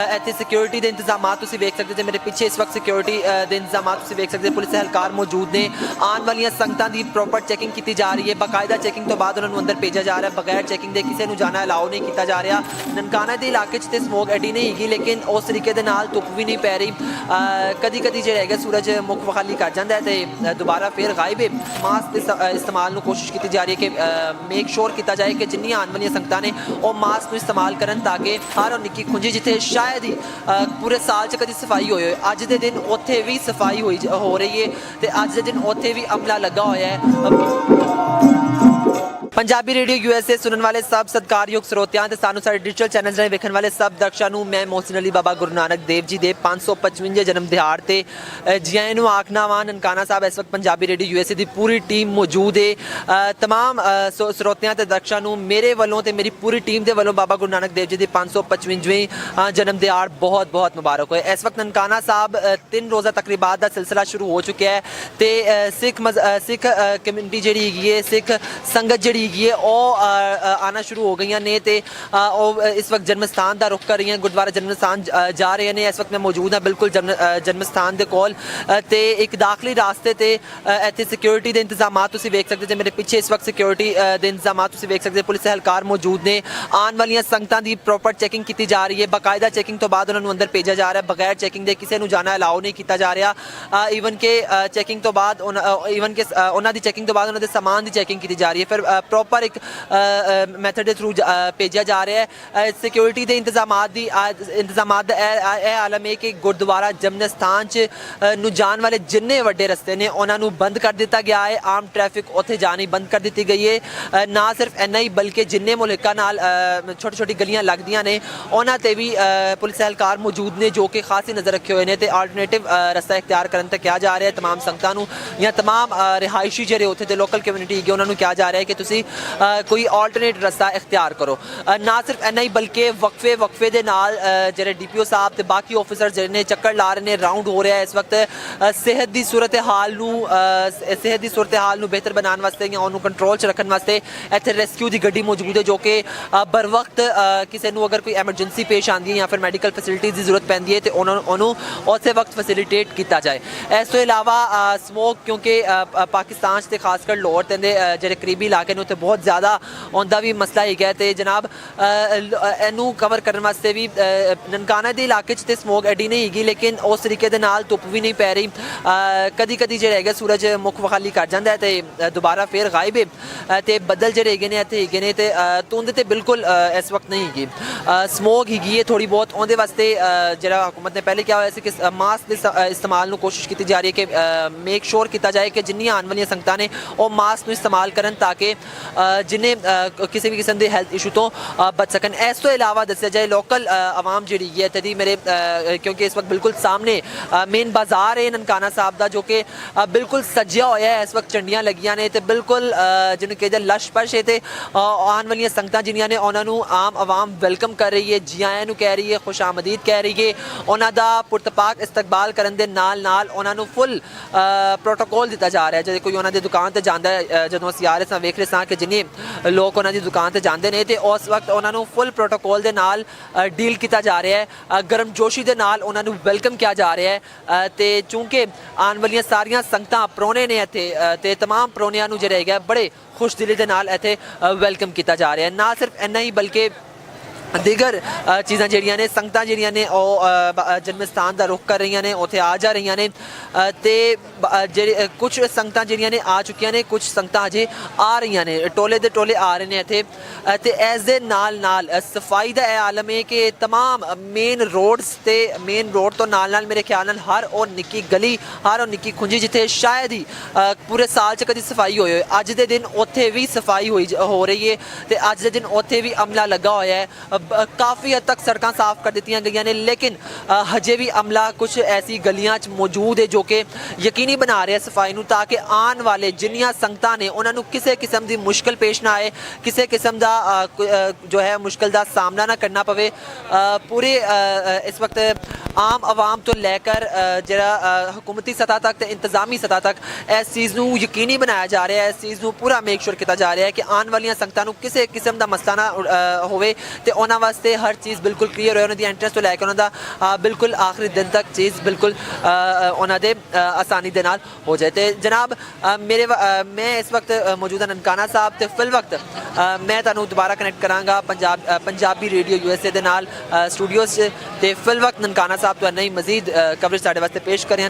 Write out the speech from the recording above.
ਇੱਥੇ ਸਿਕਿਉਰਿਟੀ ਦੇ ਇੰਤਜ਼ਾਮਾਤ ਤੁਸੀਂ ਵੇਖ ਸਕਦੇ ਜੇ ਮੇਰੇ ਪਿੱਛੇ ਇਸ ਵਕਤ ਸਿਕਿਉਰਿਟੀ ਦੇ ਇੰਤਜ਼ਾਮਾਤ ਤੁਸੀਂ ਵੇਖ ਸਕਦੇ ਪੁਲਿਸ ਅਹਿਲਕਾਰ ਮੌਜੂਦ ਨੇ। ਆਉਣ ਵਾਲੀਆਂ ਸੰਗਤਾਂ ਦੀ ਪ੍ਰੋਪਰ ਚੈਕਿੰਗ ਕੀਤੀ ਜਾ ਰਹੀ ਹੈ। ਬਾਕਾਇਦਾ ਚੈਕਿੰਗ ਤੋਂ ਬਾਅਦ ਉਹਨਾਂ ਨੂੰ ਅੰਦਰ ਭੇਜਿਆ ਜਾ ਰਿਹਾ। ਬਗੈਰ ਚੈਕਿੰਗ ਦੇ ਕਿਸੇ ਨੂੰ ਜਾਣਾ ਅਲਾਓ ਨਹੀਂ ਕੀਤਾ ਜਾ ਰਿਹਾ। ਨਨਕਾਣਾ ਦੇ ਇਲਾਕੇ 'ਚ ਤੇ ਸਮੋਗ ਐਡੀ ਨਹੀਂ ਹੈਗੀ, ਲੇਕਿਨ ਉਸ ਤਰੀਕੇ ਦੇ ਨਾਲ ਧੁੱਪ ਵੀ ਨਹੀਂ ਪੈ ਰਹੀ। ਕਦੀ ਕਦੀ ਜਿਹੜਾ ਹੈਗਾ ਸੂਰਜ ਮੁੱਖ ਵਖਾਲੀ ਕਰ ਜਾਂਦਾ ਹੈ ਤੇ ਦੁਬਾਰਾ ਫਿਰ ਗਾਇਬ ਹੈ। ਮਾਸਕ ਦੇ ਇਸਤੇਮਾਲ ਨੂੰ ਕੋਸ਼ਿਸ਼ ਕੀਤੀ ਜਾ ਰਹੀ ਹੈ ਕਿ ਮੇਕ ਸ਼ੋਰ ਕੀਤਾ ਜਾਏ ਕਿ ਜਿੰਨੀਆਂ ਆਉਣ ਵਾਲੀਆਂ ਸੰਗਤਾਂ ਨੇ ਉਹ ਮਾਸਕ ਨੂੰ ਇਸਤੇਮਾਲ ਕਰਨ ਤਾਂ ਕਿ ਹਰ ਨਿੱਕੀ ਖੁੰਝੀ ਜਿੱਥੇ ਸ਼ਾਇਦ ਹੀ पूरे साल च कभी सफाई होई हो अज के दिन उत्थे भी सफाई हो रही है तो अज के दिन उत्थे भी अमला लगा होया है। पंजाबी रेडियो USA सुनने वाले सब सत्कारयोग ਸਰੋਤਿਆਂ ਤੇ ਸਾਨੂੰ ਸਾਡੇ ਡਿਜੀਟਲ ਚੈਨਲਸ ਰਾਹੀਂ ਵੇਖਣ ਵਾਲੇ ਸਭ ਦਰਸ਼ਕਾਂ ਨੂੰ ਮੈਂ ਮੋਹਸਿਨ ਅਲੀ ਬਾਬਾ ਗੁਰੂ ਨਾਨਕ ਦੇਵ ਜੀ ਦੇ 555 ਜਨਮ ਦਿਹਾੜ ਤੇ ਜੀ ਆਇਆਂ ਨੂੰ ਆਖਣਾ ਵਾ। ਨਨਕਾਣਾ ਸਾਹਿਬ ਇਸ ਵਕਤ ਪੰਜਾਬੀ ਰੇਡੀਓ USA ਦੀ ਪੂਰੀ ਟੀਮ ਮੌਜੂਦ ਹੈ। तमाम ਸਰੋਤਿਆਂ ਤੇ ਦਰਸ਼ਕਾਂ ਨੂੰ ਮੇਰੇ ਵੱਲੋਂ ਤੇ ਮੇਰੀ ਪੂਰੀ ਟੀਮ ਦੇ ਵੱਲੋਂ ਬਾਬਾ ਗੁਰੂ ਨਾਨਕ ਦੇਵ ਜੀ ਦੀ 555ਵੀਂ ਜਨਮ ਦਿਹਾੜ ਬਹੁਤ ਬਹੁਤ ਮੁਬਾਰਕ ਹੋਏ। ਇਸ ਵਕਤ ਨਨਕਾਣਾ ਸਾਹਿਬ 3 ਰੋਜ਼ਾ ਤਕਰੀਬਾਤ ਦਾ ਸਿਲਸਿਲਾ ਸ਼ੁਰੂ ਹੋ ਚੁੱਕਿਆ ਹੈ ਤੇ ਸਿੱਖ ਕਮਿਊਨਿਟੀ ਜਿਹੜੀ ਹੈਗੀ ਹੈ, ਸਿੱਖ ਸੰਗਤ ਜਿਹੜੀ आना शुरू हो गई ने ते इस वक्त जन्म स्थान का रुख कर रही हैं। गुरुद्वारा जन्म स्थान जा रहे हैं। इस वक्त मैं मौजूद हाँ बिल्कुल जन्म स्थान के कोल ते एक दाखिली रास्ते ते इत्थे सिक्योरिटी के इंतजामात तुसीं वेख सकते जे मेरे पिछे इस वक्त सिक्योरिटी के इंतजामात तुसीं वेख सकते पुलिस अहलकार मौजूद ने। आने वाली संगतां की प्रॉपर चैकिंग की जा रही है। बाकायदा चैकिंग तो बाद उन्होंने अंदर भेजा जा रहा है। बगैर चैकिंग के किसी को जाना अलाउ नहीं किया जा रहा। ईवन के चैकिंग तो बाद ईवन के उन्होंने की चैकिंग तो बाद उन्होंने समान की चैकिंग की जा रही है। फिर प्रॉपर एक मैथड के थ्रू भेजा जा रहा है। सिक्योरिटी के इंतजामात आलम है कि गुरुद्वारा जमन स्थान च जाने वाले जिन्ने वड्डे रस्ते ने उन्होंने बंद कर दिता गया है। आम ट्रैफिक उत्थे जानी बंद कर दी गई है। ना सिर्फ इन्ना ही बल्कि जिन्ने मुल्कां नाल छोटी छोटी गलियां लगदियां ने उन्होंने भी पुलिस एहलकार मौजूद ने जो कि खासी नज़र रखे हुए हैं तो आल्टरनेटिव रस्ता इख्तियार करने तक कहा जा रहा है। तमाम संगतां नूं या तमाम रिहायशी जिहड़े उत्थे दे लोकल कम्यूनिटी है उन्होंने कहा जा रहा है कि तुसीं कोई आल्टरनेट रस्ता इख्तियार करो। ना सिर्फ इन्ना ही बल्कि वक्फे दे नाल जिहड़े DPO साहब ते बाकी ऑफिसर जिहड़े चक्कर ला रहे हैं। राउंड हो रहा है इस वक्त सेहत की सूरत हाल नूं बेहतर बनाने वास्ते या उन्होंने कंट्रोल च रखने वास्ते इत्थे रेस्क्यू की गड्डी मौजूद है जो कि बर वक्त किसी को अगर कोई एमरजेंसी पेश आती है या फिर मैडिकल फैसिलिटीज़ की जरूरत पैंदी है तो उन्होंने उस वक्त फैसिलिटेट किया जाए। इस तो इलावा स्मोक क्योंकि पाकिस्तान से खासकर लाहौर ते जिहड़े करीबी इलाके ने उत्थे बहुत ज़्यादा उनका भी मसला है तो जनाब इनू कवर करने वास्ते भी ननकाना के इलाके तो समोग एडी नहीं हैगी, लेकिन उस तरीके दे नाल धुप भी नहीं पै रही। कदी कदी जो है सूरज मुख वखाली कर जाता है तो दोबारा फिर गायब है तो बदल जो है इतने हैगे ने तो धुंध तो बिल्कुल इस वक्त नहीं हैगी। समोग हैगी है थोड़ी बहुत उनके वास्ते जो हुकूमत ने पहले क्या होया कि मास्क के इस्तेमाल कोशिश की जा रही है कि मेक श्योर किया जाए कि जिन्नी आने वाली संगतां ने वह मास्क को इस्तेमाल करन ताकि जिन्हें किसी भी किस्म के हैल्थ इशू तो बच सकन। इस तो इलावा दसिया जाए लोकल आवाम जी है तभी मेरे क्योंकि इस वक्त बिल्कुल सामने मेन बाजार है ननकाना साहब का जो कि बिल्कुल सज्जिया होया है। इस वक्त झंडियां लगियां ने तो बिल्कुल जिन्होंने कहते लश पश है तो आने वाली संगतां जिन्नियां ने उन्होंने आम आवाम वेलकम कर रही है, जी आयां नूं कह रही है, खुश आमदीद कह रही है। उन्हों का पुरतपाक इस्तकबाल करने के नाल उन्होंने फुल प्रोटोकॉल दिता जा रहा है। जब कोई उन्होंने दुकान पर जाता है जो असीं आ रहे वेख रहे कि जिन्हें लोग उन्होंने दुकान पर जाते हैं तो उस वक्त उन्होंने फुल प्रोटोकॉल के नाल डील किया जा रहा है। गर्मजोशी के नाल उन्होंने वेलकम किया जा रहा है तो चूँकि आने वाली सारिया संगतां प्रोने ने इत्थे ते तमाम प्रोनियां नूं जिहड़ा हैगा बड़े खुश दिली के नाल इत्थे वेलकम किया जा रहा है। ना सिर्फ इन्ना ही बल्कि दीगर चीज़ां जिहड़ियां ने संगतां जिहड़ियां ने जन्म स्थान का रुख कर रही ने उत्थे आ जा रही ने ते जिहड़े कुछ संगतां जिहड़ियां ने आ चुकियां ने, कुछ संगतां अजे आ रही ने, टोले दे टोले आ रहे हैं इत्थे ते इस दे नाल सफाई का यह आलम है कि तमाम मेन रोड्स ते मेन रोड तो नाल मेरे ख्याल नाल हर वो निक्की गली हर वो निक्की खुंजी जिथे शायद ही पूरे साल च कभी सफाई होई होए अज दे दिन उत्थे भी सफाई हो रही है तो अज दे दिन उत्थे भी अमला लगा होया है। काफ़ी हद तक सड़क साफ कर दी गई ने, लेकिन हजे भी अमला कुछ ऐसी गलियां मौजूद है जो कि यकीनी बना रहे हैं सफाई नूं ताकि आने वाले जिन्नियां संगतां ने उन्होंने किसी किस्म की मुश्किल पेश ना आए, किसी किस्म का जो है मुश्किल का सामना ना करना पवे। पूरे इस वक्त ਆਮ ਆਵਾਮ ਤੋਂ ਲੈ ਕਰ ਜਿਹੜਾ ਹਕੂਮਤੀ ਸਤਹ ਤੱਕ ਤੇ ਇੰਤਜ਼ਾਮੀ ਸਤਹ ਤੱਕ ਇਸ ਚੀਜ਼ ਨੂੰ ਯਕੀਨੀ ਬਣਾਇਆ ਜਾ ਰਿਹਾ ਹੈ, ਇਸ ਚੀਜ਼ ਨੂੰ ਪੂਰਾ ਮੇਕ ਸ਼ੋਰ ਕੀਤਾ ਜਾ ਰਿਹਾ ਹੈ ਕਿ ਆਉਣ ਵਾਲੀਆਂ ਸੰਗਤਾਂ ਨੂੰ ਕਿਸੇ ਕਿਸਮ ਦਾ ਮਸਲਾ ਨਾ ਹੋਵੇ ਤੇ ਉਹਨਾਂ ਵਾਸਤੇ ਹਰ ਚੀਜ਼ ਬਿਲਕੁਲ ਕਲੀਅਰ ਹੋਏ, ਉਹਨਾਂ ਦੀ ਐਂਟਰੈਂਸ ਤੋਂ ਲੈ ਕੇ ਉਹਨਾਂ ਦਾ ਬਿਲਕੁਲ ਆਖਰੀ ਦਿਨ ਤੱਕ ਚੀਜ਼ ਬਿਲਕੁਲ ਉਹਨਾਂ ਦੇ ਆਸਾਨੀ ਦੇ ਨਾਲ ਹੋ ਜਾਏ। ਤੇ ਜਨਾਬ ਮੈਂ ਇਸ ਵਕਤ ਮੌਜੂਦਾ ਨਨਕਾਣਾ ਸਾਹਿਬ ਤੇ ਫਿਲ ਵਕਤ ਮੈਂ ਤੁਹਾਨੂੰ ਦੁਬਾਰਾ ਕਨੈਕਟ ਕਰਾਂਗਾ ਪੰਜਾਬੀ ਰੇਡੀਓ USA ਦੇ ਨਾਲ ਸਟੂਡੀਓਜ਼ 'ਚ ਤੇ ਫਿਲ ਵਕਤ ਨਨਕਾਣਾ ਸਾਹਿਬ ਤੋਂ ਨਹੀਂ ਮਜ਼ੀਦ ਕਵਰੇਜ ਸਾਡੇ ਵਾਸਤੇ ਪੇਸ਼ ਕਰਿਆ।